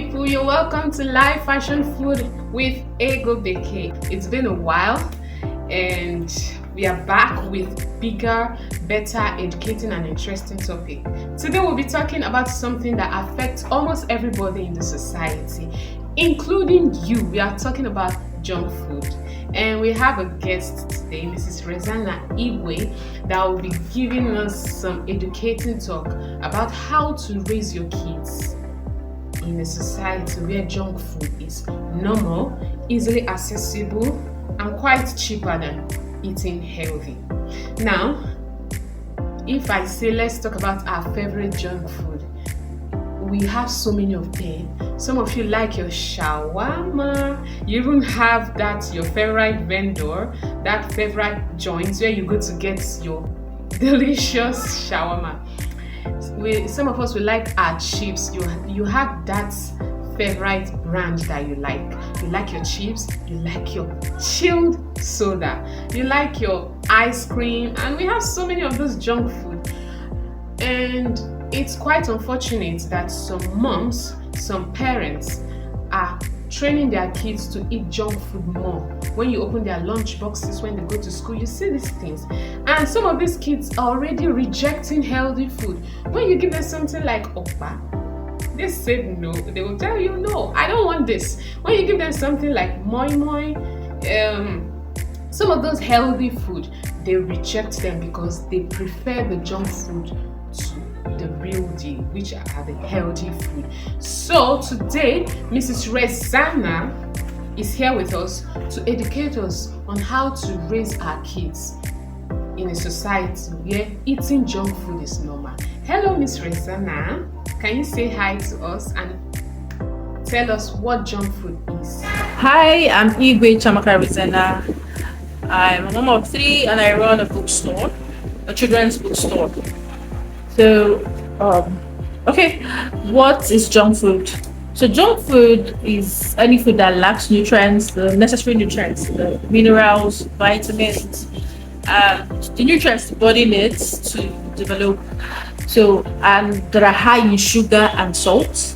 people, you're welcome to Live Fashion Food with Ego Beke. It's been a while and we are back with bigger, better, educating and interesting topic. Today we'll be talking about something that affects almost everybody in the society, including you. We are talking about junk food. And we have a guest today, Mrs. Rezana Igwe, that will be giving us some educating talk about how to raise your kids in a society where junk food is normal, easily accessible, and quite cheaper than eating healthy. Now, if I say let's talk about our favorite junk food, we have so many of them. Some of you like your shawarma. You even have that your favorite vendor, that favorite joint where you go to get your delicious shawarma. Some of us will like our chips. You have that favorite brand that you like. You like your chips, you like your chilled soda, you like your ice cream, and we have so many of those junk food. And it's quite unfortunate that some moms, some parents are training their kids to eat junk food more. When you open their lunch boxes when they go to school, you see these things. And some of these kids are already rejecting healthy food. When you give them something like okpa, they said no. They will tell you, no, I don't want this. When you give them something like moi moi, some of those healthy food, they reject them because they prefer the junk food to the real deal, which are the healthy food. So today, Mrs. Rezana is here with us to educate us on how to raise our kids in a society where eating junk food is normal. Hello, Miss Rezana. Can you say hi to us and tell us what junk food is? Hi, I'm Igwe Chamaka Rezana. I'm a mom of 3 and I run a bookstore, a children's bookstore. So, okay, what is junk food? So junk food is any food that lacks nutrients, the necessary nutrients, the minerals, vitamins, the nutrients the body needs to develop. So, and that are high in sugar and salt.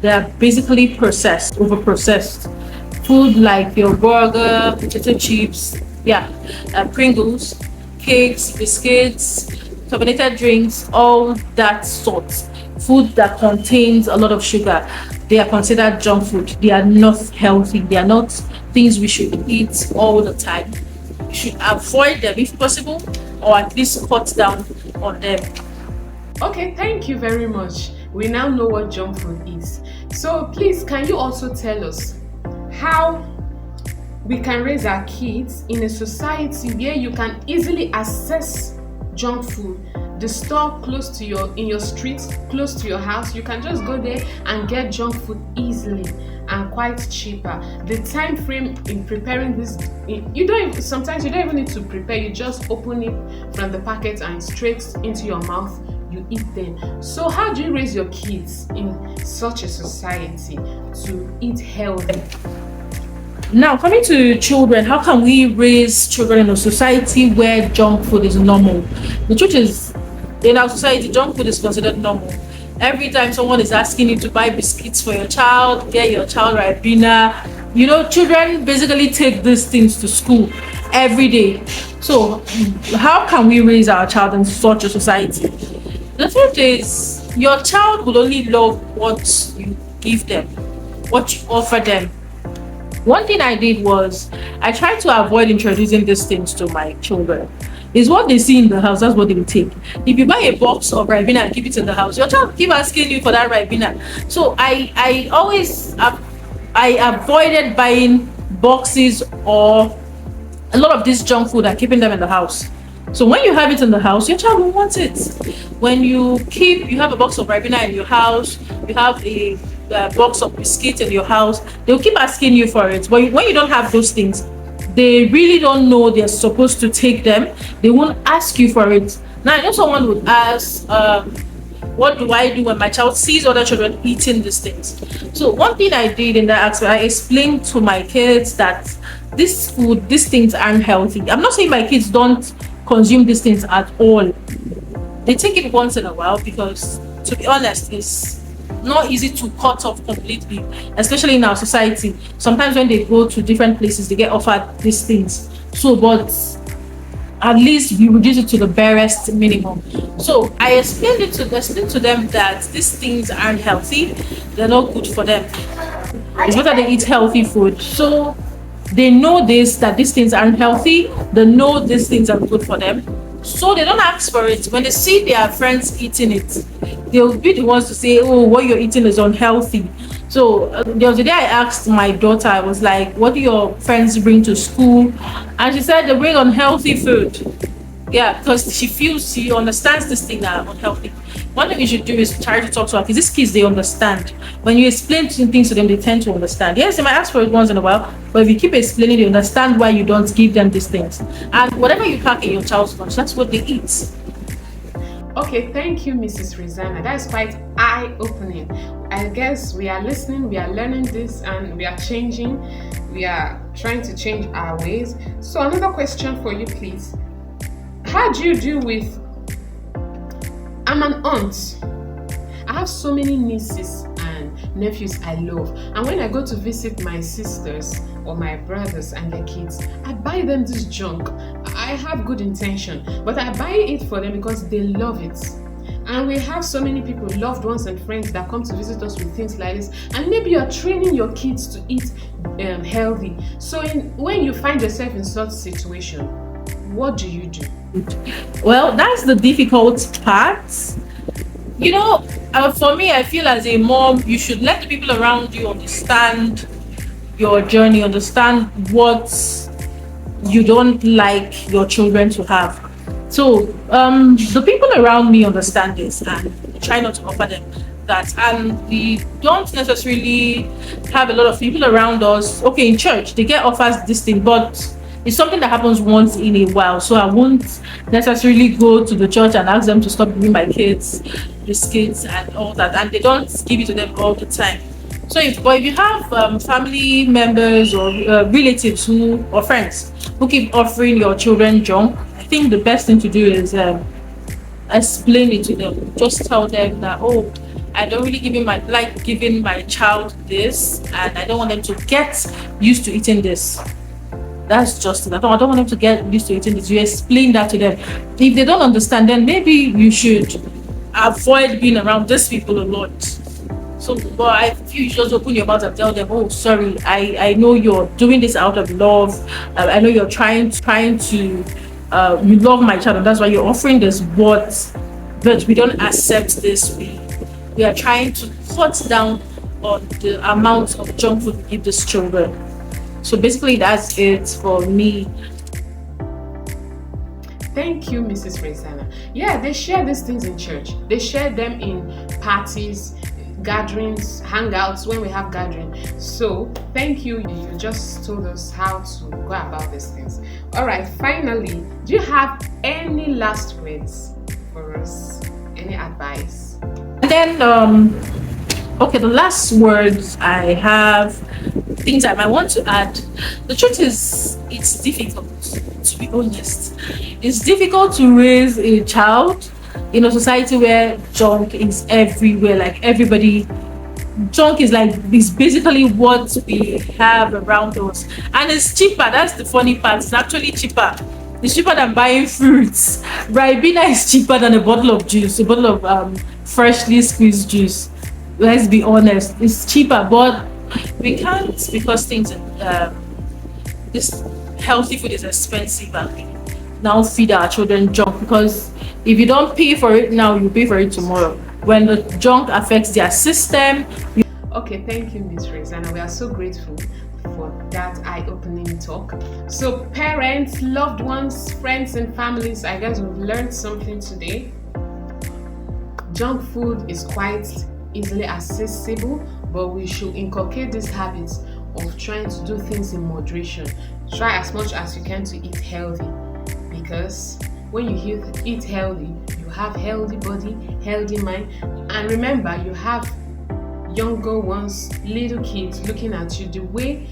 They are basically processed, over-processed. Food like your burger, potato chips, Pringles, cakes, biscuits, carbonated drinks, all that sort. Food that contains a lot of sugar, they are considered junk food. They are not healthy. They are not things we should eat all the time. We should avoid them if possible, or at least cut down on them. Okay, thank you very much. We now know what junk food is. So please, can you also tell us how we can raise our kids in a society where you can easily access junk food? The store close to in your street, close to your house, you can just go there and get junk food easily and quite cheaper. The time frame in preparing this, sometimes you don't even need to prepare. You just open it from the packet and straight into your mouth. You eat them. So how do you raise your kids in such a society to eat healthy? Now, coming to children, how can we raise children in a society where junk food is normal? The truth is, in our society, junk food is considered normal. Every time someone is asking you to buy biscuits for your child, get your child Ribena, children basically take these things to school every day. So, how can we raise our child in such a society? The truth is, your child will only love what you give them, what you offer them. One thing I did was I tried to avoid introducing these things to my children. It's what they see in the house, that's what they will take. If you buy a box of Ribena and keep it in the house, your child will keep asking you for that Ribena. So I always avoided buying boxes or a lot of this junk food and keeping them in the house. So when you have it in the house, your child will want it. When you have a box of Ribena in your house, you have a box of biscuits in your house, they'll keep asking you for it. But when you don't have those things, they really don't know they're supposed to take them. They won't ask you for it. Now, I know someone would ask, what do I do when my child sees other children eating these things? So one thing I did in that aspect, I explained to my kids that this food, these things aren't healthy. I'm not saying my kids don't consume these things at all. They take it once in a while because, to be honest, it's not easy to cut off completely, especially in our society. Sometimes when they go to different places, they get offered these things. So, but at least we reduce it to the barest minimum. So I explained to them that these things aren't healthy, they're not good for them. It's better they eat healthy food. So they know this, that these things aren't healthy, they know these things are good for them. So they don't ask for it. When they see their friends eating it, they'll be the ones to say, "Oh, what you're eating is unhealthy." So the other day I asked my daughter, I was like, "What do your friends bring to school?" And she said they bring unhealthy food. Yeah, because she understands this thing are unhealthy. One thing you should do is try to talk to her because these kids they understand. When you explain things to them, they tend to understand. Yes, they might ask for it once in a while, but if you keep explaining, they understand why you don't give them these things. And whatever you pack in your child's lunch, that's what they eat. Okay, thank you, Mrs. Rizana. That's quite eye-opening. I guess we are listening, we are learning this, and we are changing. We are trying to change our ways. So another question for you, please. How do you deal with... I'm an aunt. I have so many nieces and nephews I love. And when I go to visit my sisters or my brothers and their kids, I buy them this junk. I have good intention, but I buy it for them because they love it. And we have so many people, loved ones and friends that come to visit us with things like this. And maybe you're training your kids to eat healthy. So when you find yourself in such situation, what do you do? Well, that's the difficult part. For me, I feel as a mom, you should let the people around you understand your journey, understand what you don't like your children to have. So the people around me understand this and try not to offer them that. And we don't necessarily have a lot of people around us. Okay, in church, they get offers this thing, but it's something that happens once in a while. So I won't necessarily go to the church and ask them to stop giving my kids biscuits and all that. And they don't give it to them all the time. So if you have family members or relatives or friends who keep offering your children junk, I think the best thing to do is explain it to them. Just tell them that, oh, I don't really giving my child this, and I don't want them to get used to eating this. That's just it. I don't want them to get used to eating this. You explain that to them. If they don't understand, then maybe you should avoid being around these people a lot. So, but if you just open your mouth and tell them, "Oh, sorry, I know you're doing this out of love. I know you're trying to you love my child, and that's why you're offering this. But we don't accept this. We are trying to cut down on the amount of junk food we give these children." So basically, that's it for me. Thank you, Mrs. Rizana. Yeah, they share these things in church. They share them in parties, gatherings, hangouts when we have gatherings. So thank you. You just told us how to go about these things. All right, finally, do you have any last words for us? Any advice? And then okay, the last words I have, things I might want to add. The truth is, it's difficult, to be honest. It's difficult to raise a child in a society where junk is everywhere. Like everybody, junk is basically what we have around us, and it's cheaper. That's the funny part. It's actually cheaper. It's cheaper than buying fruits. Ribena is cheaper than a bottle of juice, a bottle of freshly squeezed juice. Let's be honest, it's cheaper, but we can't, because this healthy food is expensive, and we now feed our children junk, because if you don't pay for it now, you pay for it tomorrow when the junk affects their system. Okay, thank you, Ms. Rizana. We are so grateful for that eye-opening talk. So parents, loved ones, friends and families, I guess we've learned something today. Junk food is quite easily accessible, but we should inculcate these habits of trying to do things in moderation. Try as much as you can to eat healthy, because when you eat healthy, you have healthy body, healthy mind, and remember, you have younger ones, little kids looking at you. The way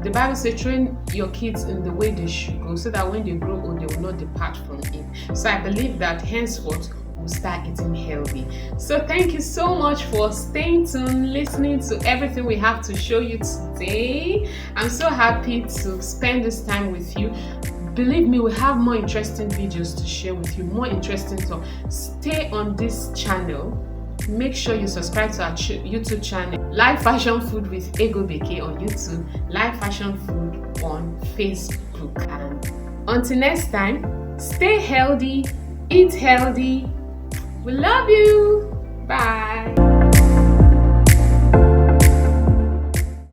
the Bible says, train your kids in the way they should go, so that when they grow old, they will not depart from it. So I believe that henceforth we'll start eating healthy. So thank you so much for staying tuned, listening to everything we have to show you today. I'm so happy to spend this time with you. Believe me, we have more interesting videos to share with you, more interesting stuff. Stay on this channel. Make sure you subscribe to our YouTube channel, Life Fashion Food with Egobeke on YouTube, Life Fashion Food on Facebook. And until next time, stay healthy, eat healthy. We love you. Bye.